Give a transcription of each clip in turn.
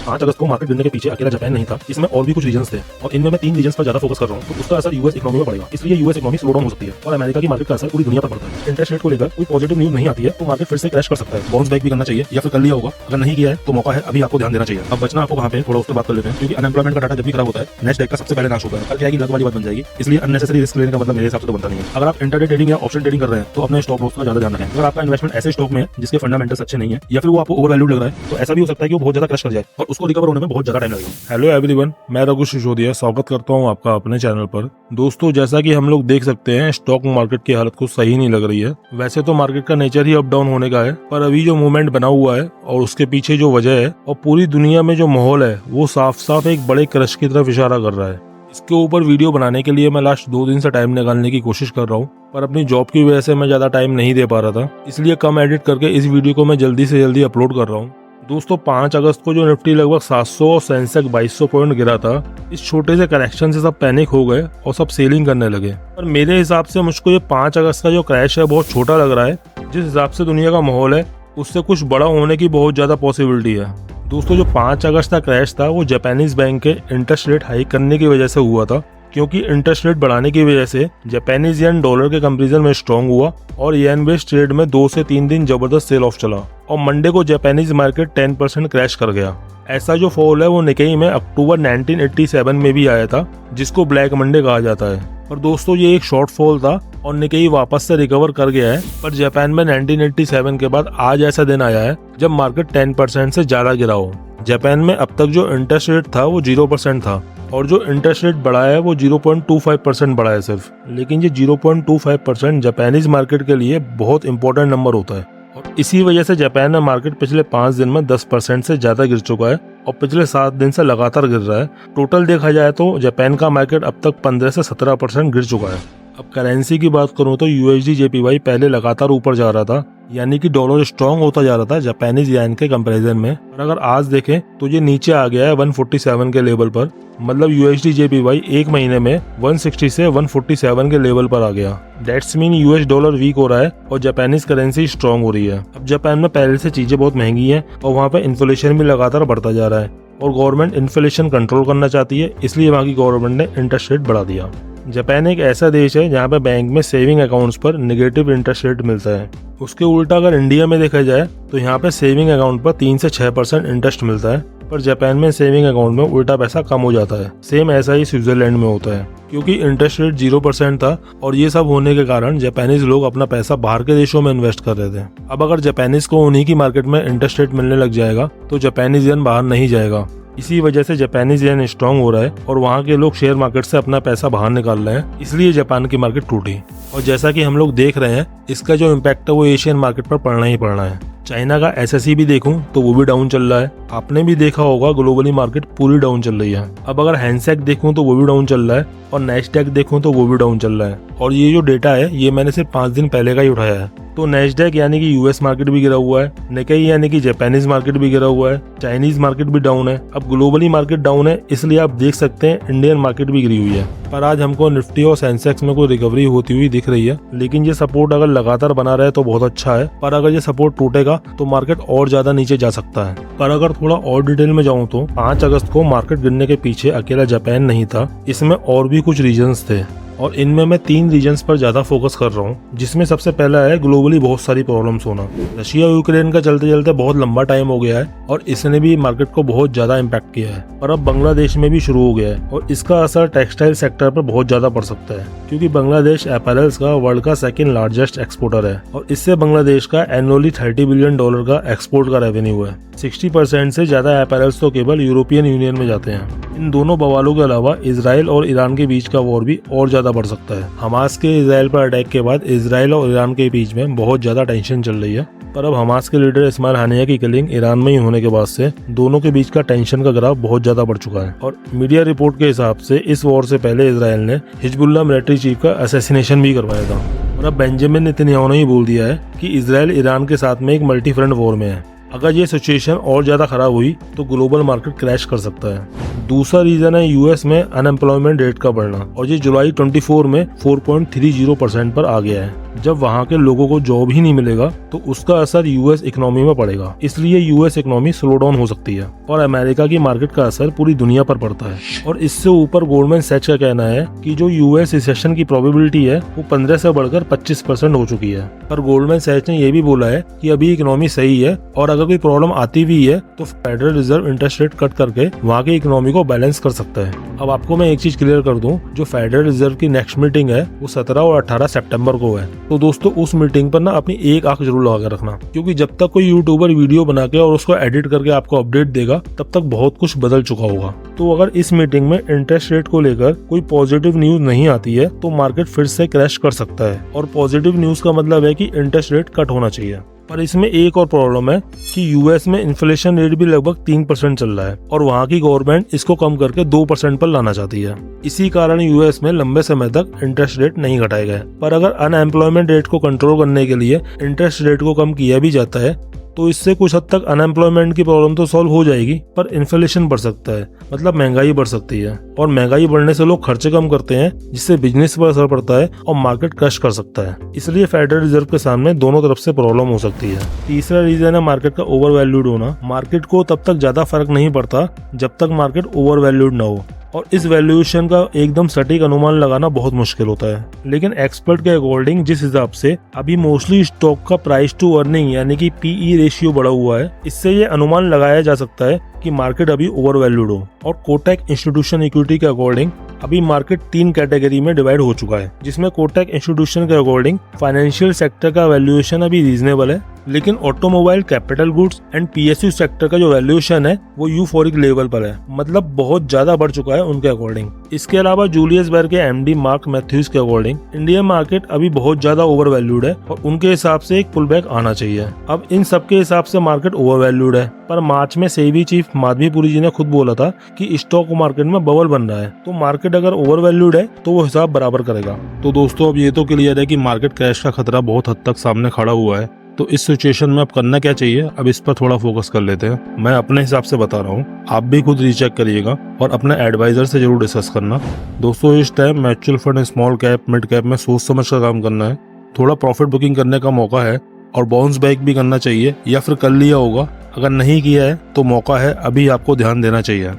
5 अगस्त को मार्केट गिरने के पीछे अकेला जापान नहीं था, इसमें और भी कुछ रीजन थे और इनमें मैं 3 रीजन पर ज्यादा फोकस कर रहा हूँ। तो उसका असर यूएस इकोनॉमी पर पड़ेगा, इसलिए यूएस इकोनॉमी स्लो डाउन हो सकती है और अमेरिका की मार्केट का असर पूरी दुनिया पर पड़ता है। इंटरेस्ट रेट को लेकर कोई पॉजिटिव न्यूज नहीं आती है तो मार्केट फिर से क्रैश कर सकता है। बाउंस बैक भी करना चाहिए या फिर कर लिया होगा, अगर नहीं किया है तो मौका है, अभी आपको ध्यान देना चाहिए। अब बचना आपको वहाँ पे थोड़ा उस पर बात कर लेते हैं, क्योंकि अनएम्प्लॉयमेंट का डाटा जब भी खराब होता है नेस्डैक का सबसे पहले नाश होता है। कल क्या लग वाली बात बन जाएगी, इसलिए अननेसेसरी रिस्क लेने का मतलब मेरे हिसाब से तो बनता नहीं है। अगर आप इंटरडे ट्रेडिंग या ऑप्शन ट्रेडिंग कर रहे हैं तो अपने स्टॉक लॉस का ज्यादा ध्यान रखें। अगर आपका इन्वेस्टमेंट ऐसे स्टॉक में है जिसके फंडामेंटल्स अच्छे नहीं है या फिर वो आपको ओवरवैल्यूड लग रहा है तो ऐसा भी हो सकता है कि वो बहुत ज्यादा क्रश कर जाए और उसको रिकवर होने में बहुत ज्यादा टाइम लगेगा। हेलो एवरीवन, मैं रघु सिसोदिया स्वागत करता हूं आपका अपने चैनल पर। दोस्तों, जैसा कि हम लोग देख सकते हैं स्टॉक मार्केट की हालत कुछ सही नहीं लग रही है। वैसे तो मार्केट का नेचर ही अप डाउन होने का है, पर अभी जो मूवमेंट बना हुआ है और उसके पीछे जो वजह है और पूरी दुनिया में जो माहौल है वो साफ साफ एक बड़े क्रश की तरफ इशारा कर रहा है। इसके ऊपर वीडियो बनाने के लिए मैं लास्ट 2 दिन से टाइम निकालने की कोशिश कर रहा हूँ, पर अपनी जॉब की वजह से मैं ज्यादा टाइम नहीं दे पा रहा था, इसलिए कम एडिट करके इस वीडियो को मैं जल्दी से जल्दी अपलोड कर रहा हूँ। दोस्तों, 5 अगस्त को जो निफ्टी लगभग 700 और सेंसेक्स 2200 पॉइंट गिरा था, इस छोटे से करेक्शन से सब पैनिक हो गए और सब सेलिंग करने लगे। पर मेरे हिसाब से मुझको ये 5 अगस्त का जो क्रैश है बहुत छोटा लग रहा है। जिस हिसाब से दुनिया का माहौल है उससे कुछ बड़ा होने की बहुत ज्यादा पॉसिबिलिटी है। दोस्तों, जो 5 अगस्त का क्रैश था वो जापानीज बैंक के इंटरेस्ट रेट हाइक करने की वजह से हुआ था, क्योंकि इंटरेस्ट रेट बढ़ाने की वजह से जापानीज येन डॉलर के कंपैरिजन में स्ट्रॉन्ग हुआ और येन बेस्ड ट्रेड में 2 से 3 दिन जबरदस्त सेल ऑफ चला और मंडे को जापानीज मार्केट 10% क्रैश कर गया। ऐसा जो फॉल है वो निकेई में अक्टूबर 1987 में भी आया था, जिसको ब्लैक मंडे कहा जाता है। पर दोस्तों, ये एक शॉर्ट फॉल था और निकेई वापस से रिकवर कर गया है। पर जापान में 1987 के बाद आज ऐसा दिन आया है जब मार्केट 10% से ज्यादा गिरा हो। जापान में अब तक जो इंटरेस्ट रेट था वो 0% था और जो इंटरेस्ट रेट बढ़ा है वो 0.25% बढ़ा है सिर्फ। लेकिन ये 0.25% जापानीज मार्केट के लिए बहुत इंपॉर्टेंट नंबर होता है और इसी वजह से जापान में मार्केट पिछले 5 दिन में 10% से ज्यादा गिर चुका है और पिछले 7 दिन से लगातार गिर रहा है। टोटल देखा जाए तो जापान का मार्केट अब तक 15 से 17% गिर चुका है। अब करेंसी की बात करूं तो यूएसडी जेपीवाई पहले लगातार ऊपर जा रहा था, यानी कि डॉलर स्ट्रॉन्ग होता जा रहा था जापानीज येन के कंपैरिजन में। और अगर आज देखें तो ये नीचे आ गया है 147 के लेवल पर, मतलब यूएसडी जेपीवाई एक महीने में 160 से 147 के लेवल पर आ गया। That's mean US dollar weak हो रहा है और जापानीज करेंसी स्ट्रॉन्ग हो रही है। अब जापान में पहले से चीजें बहुत महंगी हैं और वहाँ पे इन्फ्लेशन भी लगातार बढ़ता जा रहा है और गवर्नमेंट इन्फ्लेशन कंट्रोल करना चाहती है, इसलिए वहाँ की गवर्नमेंट ने इंटरेस्ट रेट बढ़ा दिया। जापान एक ऐसा देश है जहाँ पे बैंक में सेविंग अकाउंट्स पर नेगेटिव इंटरेस्ट रेट मिलता है। उसके उल्टा अगर इंडिया में देखा जाए तो यहाँ पे सेविंग अकाउंट पर 3 से 6% इंटरेस्ट मिलता है, पर जापान में सेविंग अकाउंट में उल्टा पैसा कम हो जाता है। सेम ऐसा ही स्विट्जरलैंड में होता है, क्योंकि इंटरेस्ट रेट 0% था और ये सब होने के कारण जापानीज लोग अपना पैसा बाहर के देशों में इन्वेस्ट कर रहे थे। अब अगर जापानीज को उन्हीं की मार्केट में इंटरेस्ट रेट मिलने लग जाएगा तो जापानीज येन बाहर नहीं जाएगा। इसी वजह से जापानीज येन स्ट्रॉन्ग हो रहा है और वहाँ के लोग शेयर मार्केट से अपना पैसा बाहर निकाल रहे हैं, इसलिए जापान की मार्केट टूटी। और जैसा कि हम लोग देख रहे हैं इसका जो इम्पैक्ट है वो एशियन मार्केट पर पड़ना ही पड़ना है। चाइना का एसएससी भी देखूं तो वो भी डाउन चल रहा है। आपने भी देखा होगा ग्लोबली मार्केट पूरी डाउन चल रही है। अब अगर हैंसेक देखूं तो वो भी डाउन चल रहा है और नेस्डैक देखूं तो वो भी डाउन चल रहा है। और ये जो डेटा है ये मैंने सिर्फ 5 दिन पहले का ही उठाया है। तो नेस्डैक यानी कि यूएस मार्केट भी गिरा हुआ है, निकेई यानी कि जापानीज मार्केट भी गिरा हुआ है, चाइनीज मार्केट भी डाउन है। अब ग्लोबली मार्केट डाउन है, इसलिए आप देख सकते हैं इंडियन मार्केट भी गिरी हुई है। पर आज हमको निफ्टी और सेंसेक्स में कोई रिकवरी होती हुई दिख रही है, लेकिन ये सपोर्ट अगर लगातार बना रहे तो बहुत अच्छा है। पर अगर ये सपोर्ट टूटेगा तो मार्केट और ज्यादा नीचे जा सकता है। पर अगर थोड़ा और डिटेल में जाऊं तो 5 अगस्त को मार्केट गिरने के पीछे अकेला जापान नहीं था, इसमें और भी कुछ रीजंस थे और इनमें मैं 3 रीजन्स पर ज्यादा फोकस कर रहा हूँ, जिसमें सबसे पहला है ग्लोबली बहुत सारी प्रॉब्लम्स होना। रशिया यूक्रेन का चलते चलते बहुत लंबा टाइम हो गया है और इसने भी मार्केट को बहुत ज्यादा इम्पैक्ट किया है और अब बांग्लादेश में भी शुरू हो गया है और इसका असर टेक्सटाइल सेक्टर पर बहुत ज्यादा पड़ सकता है, क्योंकि बांग्लादेश अपैरल्स का वर्ल्ड का 2nd लार्जेस्ट एक्सपोर्टर है और इससे बांग्लादेश का एनुअली $30 बिलियन का एक्सपोर्ट का रेवेन्यू है। 60% से ज्यादा अपैरल्स तो केवल यूरोपियन यूनियन में जाते हैं। इन दोनों बवालों के अलावा इजराइल और ईरान के बीच का वॉर भी और ज्यादा बढ़ सकता है। हमास के इजराइल पर अटैक के बाद इजराइल और ईरान के बीच में बहुत ज्यादा टेंशन चल रही है, पर अब हमास के लीडर इस्माइल हानिया की किलिंग ईरान में ही होने के बाद से दोनों के बीच का टेंशन का ग्राफ बहुत ज्यादा बढ़ चुका है। और मीडिया रिपोर्ट के हिसाब से इस वॉर से पहले इजराइल ने हिजबुल्लाह मिलिट्री चीफ का असैसिनेशन भी करवाया था और अब बेंजामिन नेतन्याहू ने ही बोल दिया है कि इजराइल ईरान के साथ में एक मल्टी फ्रंट वॉर में है। अगर ये सिचुएशन और ज्यादा खराब हुई तो ग्लोबल मार्केट क्रैश कर सकता है। दूसरा रीजन है यूएस में अनएम्प्लॉयमेंट रेट का बढ़ना और ये जुलाई 24 में 4.30% पर आ गया है। जब वहाँ के लोगों को जॉब ही नहीं मिलेगा तो उसका असर यूएस इकोनॉमी में पड़ेगा। इसलिए यूएस इकोनॉमी स्लो डाउन हो सकती है और अमेरिका की मार्केट का असर पूरी दुनिया पर पड़ता है। और इससे ऊपर गोल्डमैन सैच का कहना है कि जो यूएस रिसेशन की प्रोबेबिलिटी है वो 15 से बढ़कर 25% हो चुकी है। पर गोल्डमैन सैच ने यह भी बोला है कि अभी इकोनॉमी सही है और अगर कोई प्रॉब्लम आती भी है तो federal reserve interest rate cut करके वहाँ की इकोनॉमी को बैलेंस कर सकता है। अब आपको मैं एक चीज क्लियर कर दूं, जो फेडरल रिजर्व की नेक्स्ट मीटिंग है वो 17 और 18 सितंबर को है। तो दोस्तों उस मीटिंग पर ना अपनी एक आंख जरूर लगा के रखना, क्योंकि जब तक कोई यूट्यूबर वीडियो बना के और उसको एडिट करके आपको अपडेट देगा तब तक बहुत कुछ बदल चुका होगा। तो अगर इस मीटिंग में इंटरेस्ट रेट को लेकर कोई पॉजिटिव न्यूज नहीं आती है तो मार्केट फिर से क्रैश कर सकता है। और पॉजिटिव न्यूज का मतलब है कि इंटरेस्ट रेट कट होना चाहिए। पर इसमें एक और प्रॉब्लम है कि यूएस में इन्फ्लेशन रेट भी लगभग 3% चल रहा है और वहाँ की गवर्नमेंट इसको कम करके 2% पर लाना चाहती है। इसी कारण यूएस में लंबे समय तक इंटरेस्ट रेट नहीं घटाए गए। पर अगर अनएम्प्लॉयमेंट रेट को कंट्रोल करने के लिए इंटरेस्ट रेट को कम किया भी जाता है तो इससे कुछ हद तक अनएम्प्लॉयमेंट की प्रॉब्लम तो सॉल्व हो जाएगी, पर इन्फ्लेशन बढ़ सकता है, मतलब महंगाई बढ़ सकती है। और महंगाई बढ़ने से लोग खर्चे कम करते हैं जिससे बिजनेस पर असर पड़ता है और मार्केट क्रश कर सकता है। इसलिए फेडरल रिजर्व के सामने दोनों तरफ से प्रॉब्लम हो सकती है। तीसरा रीजन है मार्केट का ओवर वैल्यूड होना। मार्केट को तब तक ज्यादा फर्क नहीं पड़ता जब तक मार्केट ओवर वैल्यूड न हो, और इस वैल्यूएशन का एकदम सटीक अनुमान लगाना बहुत मुश्किल होता है। लेकिन एक्सपर्ट के अकॉर्डिंग जिस हिसाब से अभी मोस्टली स्टॉक का प्राइस टू अर्निंग यानी कि पीई रेशियो बढ़ा हुआ है, इससे ये अनुमान लगाया जा सकता है कि मार्केट अभी ओवर वैल्यूड हो। और कोटक इंस्टीट्यूशन इक्विटी के अकॉर्डिंग अभी मार्केट 3 कैटेगरी में डिवाइड हो चुका है, जिसमें कोटक इंस्टीट्यूशन के अकॉर्डिंग फाइनेंशियल सेक्टर का वैल्यूएशन अभी रीजनेबल है, लेकिन automobile, capital goods and PSU sector का जो वैल्यूएशन है वो यूफोरिक लेवल पर है, मतलब बहुत ज्यादा बढ़ चुका है उनके अकॉर्डिंग। इसके अलावा जूलियस बैर के एमडी मार्क मैथ्यूज के अकॉर्डिंग इंडियन मार्केट अभी बहुत ज्यादा ओवर वैल्यूड है और उनके हिसाब से एक पुल बैक आना चाहिए। अब इन सबके हिसाब से मार्केट ओवर वैल्यूड है, पर मार्च में सेबी चीफ माधवीपुरी जी ने खुद बोला था कि स्टॉक मार्केट में बबल बन रहा है, तो मार्केट अगर ओवर वैल्यूड है तो वो हिसाब बराबर करेगा। तो दोस्तों अब ये तो क्लियर है कि मार्केट क्रैश का खतरा बहुत हद तक सामने खड़ा हुआ है। तो इस सिचुएशन में अब करना क्या चाहिए, अब इस पर थोड़ा फोकस कर लेते हैं। मैं अपने हिसाब से बता रहा हूँ, आप भी खुद रीचेक करिएगा और अपने एडवाइजर से जरूर डिस्कस करना। दोस्तों इस time mutual fund, small cap, mid cap में सोच समझ कर काम करना है। थोड़ा प्रॉफिट बुकिंग करने का मौका है और बाउंस बैक भी करना चाहिए, या फिर कर लिया होगा, अगर नहीं किया है तो मौका है, अभी आपको ध्यान देना चाहिए।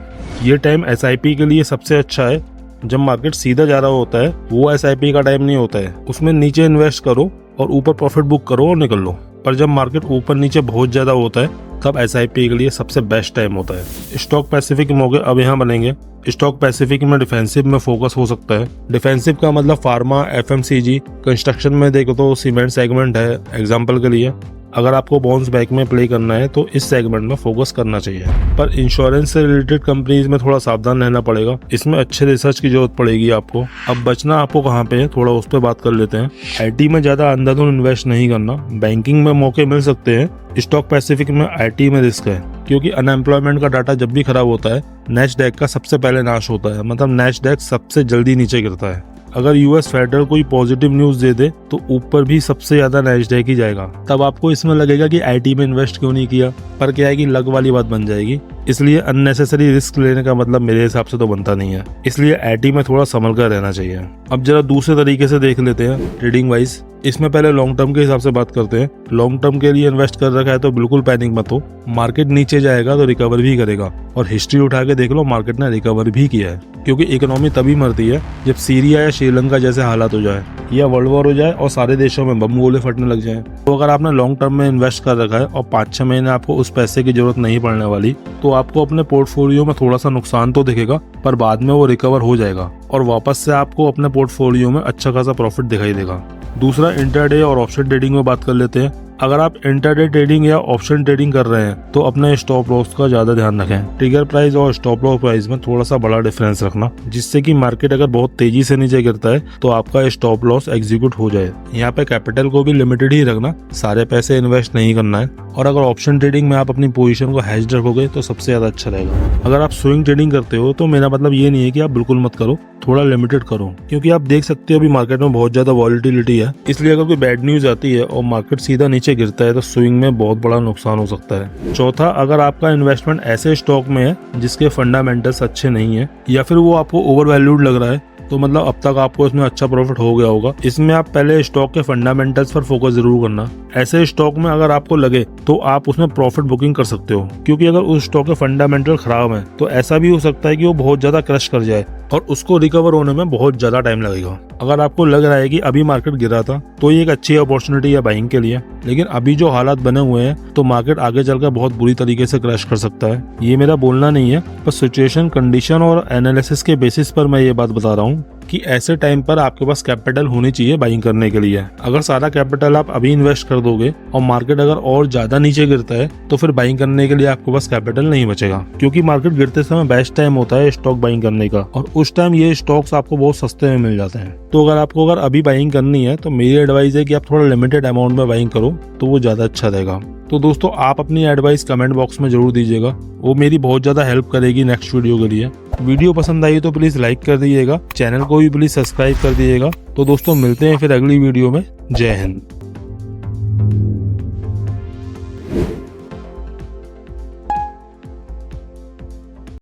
ये टाइम एसआईपी के लिए सबसे अच्छा है। जब मार्केट सीधा जा रहा होता है वो एसआईपी का टाइम नहीं होता है, उसमें नीचे इन्वेस्ट करो और ऊपर प्रॉफिट बुक करो और निकल लो। पर जब मार्केट ऊपर नीचे बहुत ज्यादा होता है तब एसआईपी के लिए सबसे बेस्ट टाइम होता है। स्टॉक पैसिफिक के मौके अब यहाँ बनेंगे। स्टॉक पैसिफिक में डिफेंसिव में फोकस हो सकता है। डिफेंसिव का मतलब फार्मा, एफएमसीजी, कंस्ट्रक्शन में देखो तो सीमेंट सेगमेंट है एग्जांपल के लिए। अगर आपको बाउंस बैक में प्ले करना है तो इस सेगमेंट में फोकस करना चाहिए। पर इंश्योरेंस से रिलेटेड कंपनीज में थोड़ा सावधान रहना पड़ेगा, इसमें अच्छे रिसर्च की जरूरत पड़ेगी आपको। अब बचना आपको कहाँ पे है, थोड़ा उस पर बात कर लेते हैं। आईटी में ज्यादा अंधाधुंध इन्वेस्ट नहीं करना, बैंकिंग में मौके मिल सकते हैं। स्टॉक पैसिफिक में आईटी में रिस्क है, क्योंकि अनएम्प्लॉयमेंट का डाटा जब भी खराब होता है नैस्डैक का सबसे पहले नाश होता है, मतलब नैस्डैक सबसे जल्दी नीचे गिरता है। अगर यूएस फेडरल कोई पॉजिटिव न्यूज दे दे तो ऊपर भी सबसे ज्यादा नैस्डैक ही जाएगा। तब आपको इसमें लगेगा कि आईटी में इन्वेस्ट क्यों नहीं किया, पर क्या है कि लक वाली बात बन जाएगी। इसलिए अननेसेसरी रिस्क लेने का मतलब मेरे हिसाब से तो बनता नहीं है, इसलिए आईटी में थोड़ा संभल कर रहना चाहिए। अब जरा दूसरे तरीके से देख लेते हैं ट्रेडिंग वाइज। इसमें पहले लॉन्ग टर्म के हिसाब से बात करते हैं। लॉन्ग टर्म के लिए इन्वेस्ट कर रखा है तो बिल्कुल पैनिक मत हो, मार्केट नीचे जाएगा तो रिकवर भी करेगा, और हिस्ट्री उठा के देख लो मार्केट ने रिकवर भी किया है। क्योंकि इकोनॉमी तभी मरती है जब सीरिया या श्रीलंका जैसे हालात हो जाए या वर्ल्ड वॉर हो जाए और सारे देशों में बम गोले फटने लग जाएं। तो अगर आपने लॉन्ग टर्म में इन्वेस्ट कर रखा है और 5-6 महीने आपको उस पैसे की जरूरत नहीं पड़ने वाली, तो आपको अपने पोर्टफोलियो में थोड़ा सा नुकसान तो दिखेगा, पर बाद में वो रिकवर हो जाएगा और वापस से आपको अपने पोर्टफोलियो में अच्छा खासा प्रॉफिट दिखाई देगा। दूसरा इंट्राडे और ऑप्शन ट्रेडिंग में बात कर लेते हैं। अगर आप इंट्राडे ट्रेडिंग या ऑप्शन ट्रेडिंग कर रहे हैं तो अपने स्टॉप लॉस का ज्यादा ध्यान रखें। ट्रिगर प्राइस और स्टॉप लॉस प्राइस में थोड़ा सा बड़ा डिफरेंस रखना, जिससे कि मार्केट अगर बहुत तेजी से नीचे गिरता है तो आपका स्टॉप लॉस एग्जीक्यूट हो जाए। यहाँ पे कैपिटल को भी लिमिटेड ही रखना, सारे पैसे इन्वेस्ट नहीं करना है। और अगर ऑप्शन ट्रेडिंग में आप अपनी पोजीशन को हेज रखोगे तो सबसे ज्यादा अच्छा रहेगा। अगर आप स्विंग ट्रेडिंग करते हो तो मेरा मतलब ये नहीं है कि आप बिल्कुल मत करो, थोड़ा लिमिटेड करो, क्योंकि आप देख सकते हो अभी मार्केट में बहुत ज्यादा वॉलिटिलिटी है। इसलिए अगर कोई बैड न्यूज आती है और मार्केट सीधा नीचे गिरता है तो स्विंग में बहुत बड़ा नुकसान हो सकता है। चौथा, अगर आपका इन्वेस्टमेंट ऐसे स्टॉक में है जिसके फंडामेंटल्स अच्छे नहीं है या फिर वो आपको ओवर वैल्यूड लग रहा है तो मतलब अब तक आपको इसमें अच्छा प्रॉफिट हो गया होगा। इसमें आप पहले स्टॉक के फंडामेंटल्स पर फोकस जरूर करना। ऐसे स्टॉक में अगर आपको लगे तो आप उसमें प्रॉफिट बुकिंग कर सकते हो, क्योंकि अगर उस स्टॉक के फंडामेंटल खराब है तो ऐसा भी हो सकता है कि वो बहुत ज्यादा क्रश कर जाए और उसको रिकवर होने में बहुत ज्यादा टाइम लगेगा। अगर आपको लग रहा है कि अभी मार्केट गिरा था तो ये एक अच्छी अपॉर्चुनिटी है बाइंग के लिए, लेकिन अभी जो हालात बने हुए हैं तो मार्केट आगे चलकर बहुत बुरी तरीके से क्रैश कर सकता है। ये मेरा बोलना नहीं है, पर सिचुएशन, कंडीशन और एनालिसिस के बेसिस पर मैं ये बात बता रहा हूँ कि ऐसे टाइम पर आपके पास कैपिटल होनी चाहिए बाइंग करने के लिए। अगर सारा कैपिटल आप अभी इन्वेस्ट कर दोगे और मार्केट अगर और ज्यादा नीचे गिरता है तो फिर बाइंग करने के लिए आपके पास कैपिटल नहीं बचेगा, क्योंकि मार्केट गिरते समय बेस्ट टाइम होता है स्टॉक बाइंग करने का, और उस टाइम ये स्टॉक्स आपको बहुत सस्ते में मिल जाते हैं। तो अगर आपको अभी बाइंग करनी है तो मेरी एडवाइस है कि आप थोड़ा लिमिटेड अमाउंट में बाइंग करो तो वो ज्यादा अच्छा रहेगा। तो दोस्तों, आप अपनी एडवाइस कमेंट बॉक्स में जरूर दीजिएगा, वो मेरी बहुत ज्यादा हेल्प करेगी नेक्स्ट वीडियो के लिए। वीडियो पसंद आई तो प्लीज लाइक कर दीजिएगा, चैनल को भी प्लीज सब्सक्राइब कर दीजिएगा। तो दोस्तों, मिलते हैं फिर अगली वीडियो में। जय हिंद।